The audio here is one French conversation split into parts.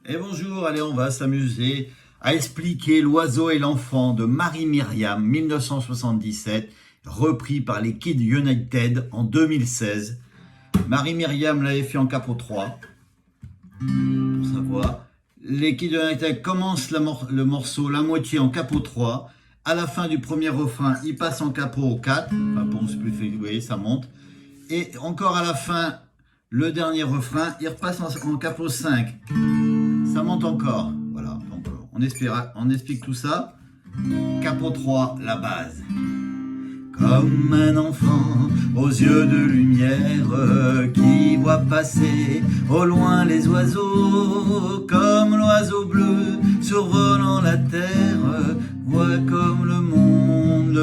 Et bonjour, allez, on va s'amuser à expliquer L'oiseau et l'enfant de Marie-Myriam, 1977, repris par les Kids United en 2016. Marie-Myriam l'avait fait en capot 3, pour savoir. Les Kids United commencent le morceau, la moitié en capot 3. À la fin du premier refrain, ils passent en capot 4. Enfin, bon, c'est plus fait, vous voyez, ça monte. Et encore à la fin, le dernier refrain, ils repassent en capot 5. Ça monte encore. Voilà, donc on explique tout ça. Capot 3, la base. Comme un enfant aux yeux de lumière qui voit passer au loin les oiseaux, comme l'oiseau bleu survolant la terre, voit comme le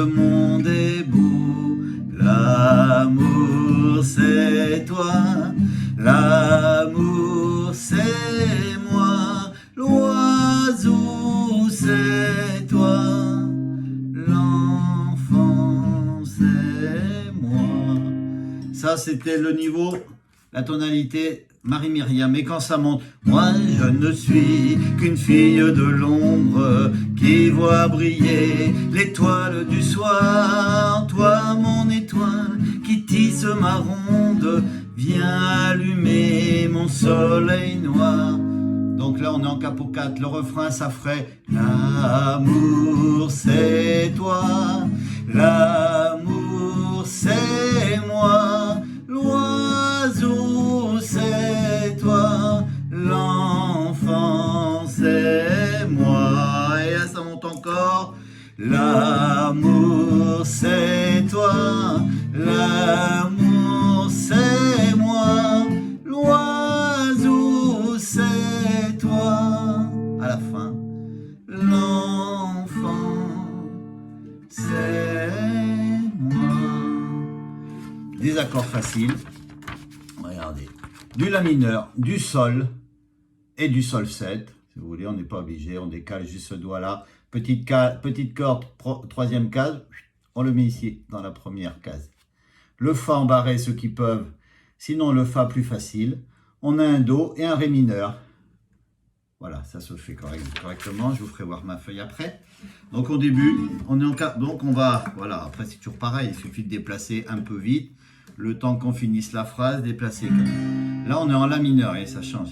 monde est beau. L'amour c'est toi, l'amour c'est moi, l'oiseau c'est toi, l'enfant c'est moi. Ça c'était le niveau, la tonalité Marie-Myriam. Et quand ça monte, moi je ne suis qu'une fille de l'ombre qui voit briller l'étoile du soir. Toi mon étoile qui tisse ma ronde, viens allumer mon soleil noir. Donc là on est en capot 4, le refrain ça ferait l'amour c'est toi, l'amour c'est moi, l'oiseau c'est toi, l'enfant c'est moi. Et là ça monte encore, l'amour c'est toi, l'amour c'est moi, l'oiseau c'est toi. À la fin, l'enfant c'est moi. Des accords faciles. Regardez. Du la mineur, du sol et du sol 7. Si vous voulez, on n'est pas obligé, on décale juste ce doigt-là. Petite corde, troisième case, on le met ici, dans la première case. Le fa en barré, ceux qui peuvent. Sinon, le fa plus facile. On a un do et un ré mineur. Voilà, ça se fait correctement. Je vous ferai voir ma feuille après. Donc au début, on est en cas. Donc on va, voilà, après c'est toujours pareil, il suffit de déplacer un peu vite. Le temps qu'on finisse la phrase, déplacer. Là on est en la mineur et ça change.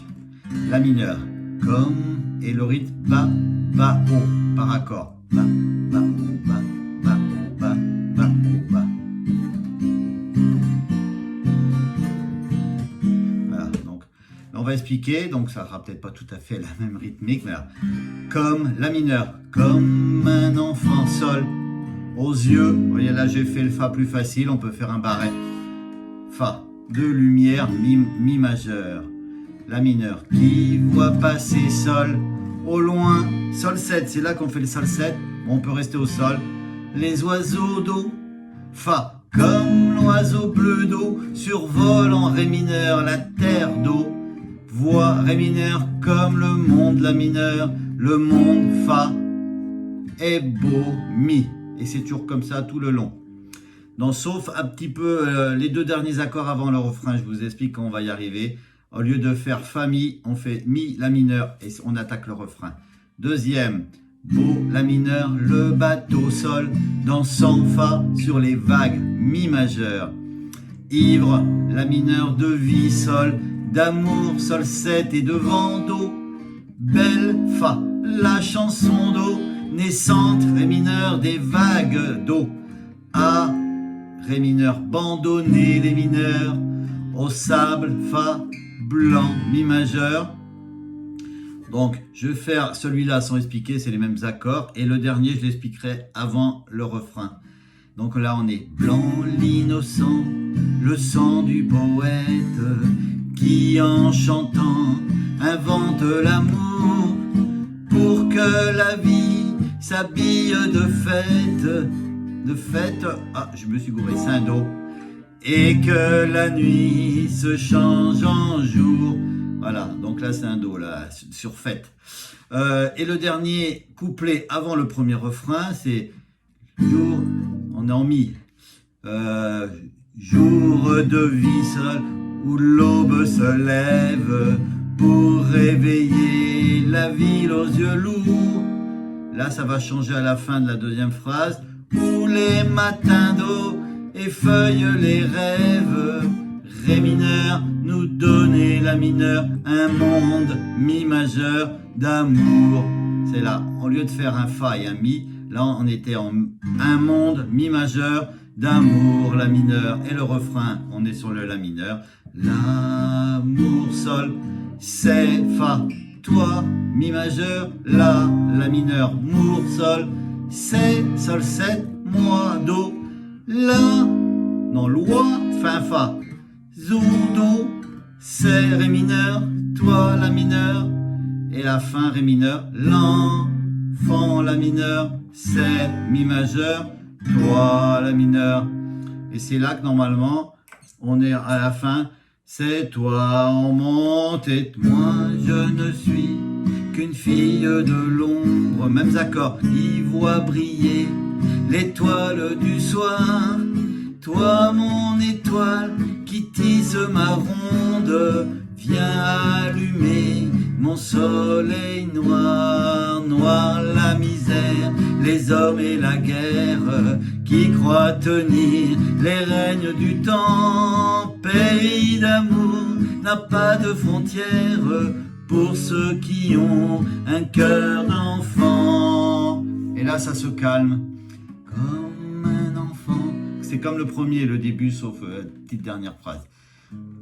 La mineur, comme, et le rythme bas, bas, haut, par accord. Bas, bas, bas, bas, bas, bas, bas. Voilà, donc on va expliquer, donc ça sera peut-être pas tout à fait la même rythmique, mais là, comme la mineur, comme un enfant, sol, aux yeux, vous voyez là j'ai fait le fa plus facile, on peut faire un barré, fa, de lumière, mi majeur, la mineur, qui voit passer sol, au loin, sol 7, c'est là qu'on fait le sol 7, bon, on peut rester au sol, les oiseaux d'eau, fa, comme l'oiseau bleu d'eau, survole en ré mineur, la terre d'eau, voix ré mineur, comme le monde la mineur, le monde fa, est beau, mi. Et c'est toujours comme ça tout le long. Donc, sauf un petit peu les deux derniers accords avant le refrain, je vous explique quand on va y arriver. Au lieu de faire fa, mi, on fait mi, la mineur et on attaque le refrain. Deuxième, beau, la mineur, le bateau, sol, dansant, fa, sur les vagues, mi majeur. Ivre, la mineur, de vie, sol, d'amour, sol 7 et de vent, do. Belle, fa, la chanson d'eau, naissante, ré mineur, des vagues d'eau. A, ré mineur, bandonné, les mineurs, au sable, fa, blanc, mi majeur. Donc, je vais faire celui-là sans expliquer, c'est les mêmes accords. Et le dernier, je l'expliquerai avant le refrain. Donc là, on est blanc, l'innocent, le sang du poète, qui en chantant invente l'amour, pour que la vie s'habille de fête, ah, je me suis gouré, c'est un do, et que la nuit se change en jour. Voilà, donc là c'est un do, là, sur fête. Et le dernier couplet avant le premier refrain, c'est jour, on est en mi. Jour de vie seul, où l'aube se lève pour réveiller la ville aux yeux lourds. Là, ça va changer à la fin de la deuxième phrase. Où les matins d'eau effeuillent les rêves. Ré mineur, nous donner la mineure, un monde mi majeur d'amour. C'est là, au lieu de faire un fa et un mi, là on était en un monde mi majeur d'amour, la mineure. Et le refrain, on est sur le la mineur. L'amour sol, c'est fa, toi, mi majeur, la mineur, mour sol, c'est sol 7, moi, do, la, non, loi, fin fa. Zou, do, c'est ré mineur, toi la mineur, et la fin ré mineur, l'enfant la mineur, c'est mi majeur, toi la mineur. Et c'est là que normalement, on est à la fin, c'est toi en monte et moi je ne suis qu'une fille de l'ombre, mêmes accords, y vois briller l'étoile du soir, toi mon étoile, qui tisse ma ronde, viens allumer mon soleil noir, noir la misère, les hommes et la guerre, qui croient tenir les règnes du temps, pays d'amour n'a pas de frontières pour ceux qui ont un cœur d'enfant. Et là ça se calme, comme un enfant. C'est comme le premier, le début, sauf la petite dernière phrase.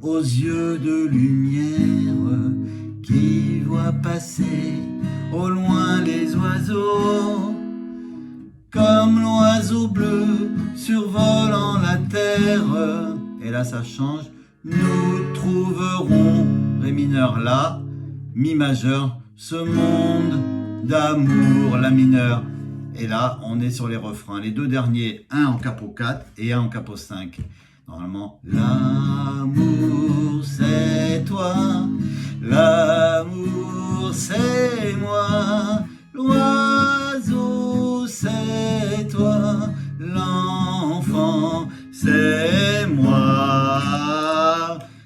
Aux yeux de lumière qui voient passer au loin les oiseaux, comme l'oiseau bleu survolant la terre. Et là, ça change. Nous trouverons, ré mineur là, mi majeur, ce monde d'amour, la mineur. Et là, on est sur les refrains. Les deux derniers, un en capo 4 et un en capo 5. Normalement, l'amour c'est toi, l'amour c'est moi, l'oiseau c'est toi, l'enfant c'est moi,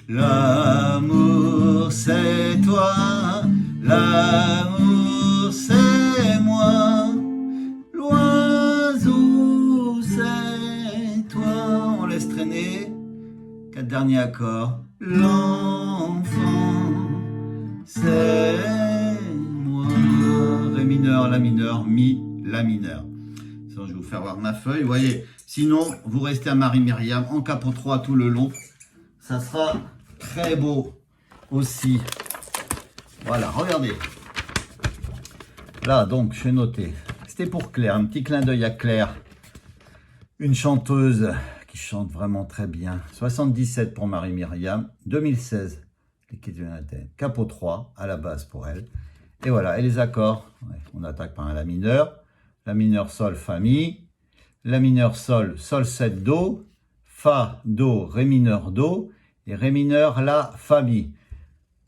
l'amour c'est toi, l'amour c'est moi. L'oiseau, c'est toi. On laisse traîner. 4 derniers accords. L'enfant, c'est moi. Ré mineur, la mineur, mi, la mineur. Ça, je vais vous faire voir ma feuille. Vous voyez, sinon, vous restez à Marie-Myriam en capo 3 tout le long. Ça sera très beau aussi. Voilà, regardez. Là, donc, j'ai noté. C'était pour Claire, un petit clin d'œil à Claire, une chanteuse qui chante vraiment très bien. 77 pour Marie-Myriam, 2016, les Kids United, capo 3 à la base pour elle. Et voilà, et les accords, on attaque par un la mineur sol, fa, mi, la mineur sol, sol 7, do, fa, do, ré mineur, do, et ré mineur, la, fa, mi.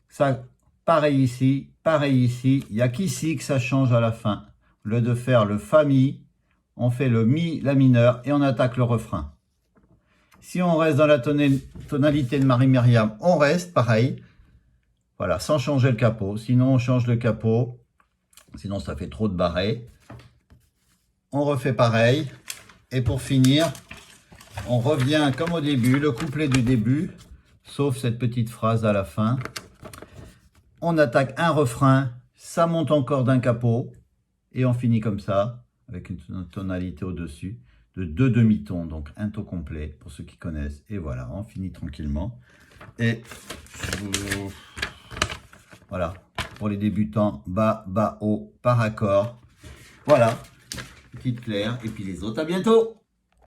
Ça, pareil ici, il n'y a qu'ici que ça change à la fin. Au lieu de faire le fa mi, on fait le mi, la mineur, et on attaque le refrain. Si on reste dans la tonalité de Marie-Myriam, on reste pareil. Voilà, sans changer le capot. Sinon, on change le capot. Sinon, ça fait trop de barrés. On refait pareil. Et pour finir, on revient comme au début, le couplet du début, sauf cette petite phrase à la fin. On attaque un refrain, ça monte encore d'un capot. Et on finit comme ça, avec une tonalité au-dessus, de 2 demi-tons, donc un ton complet, pour ceux qui connaissent. Et voilà, on finit tranquillement. Et voilà, pour les débutants, bas, bas, haut, par accord. Voilà, petite Claire, et puis les autres, à bientôt!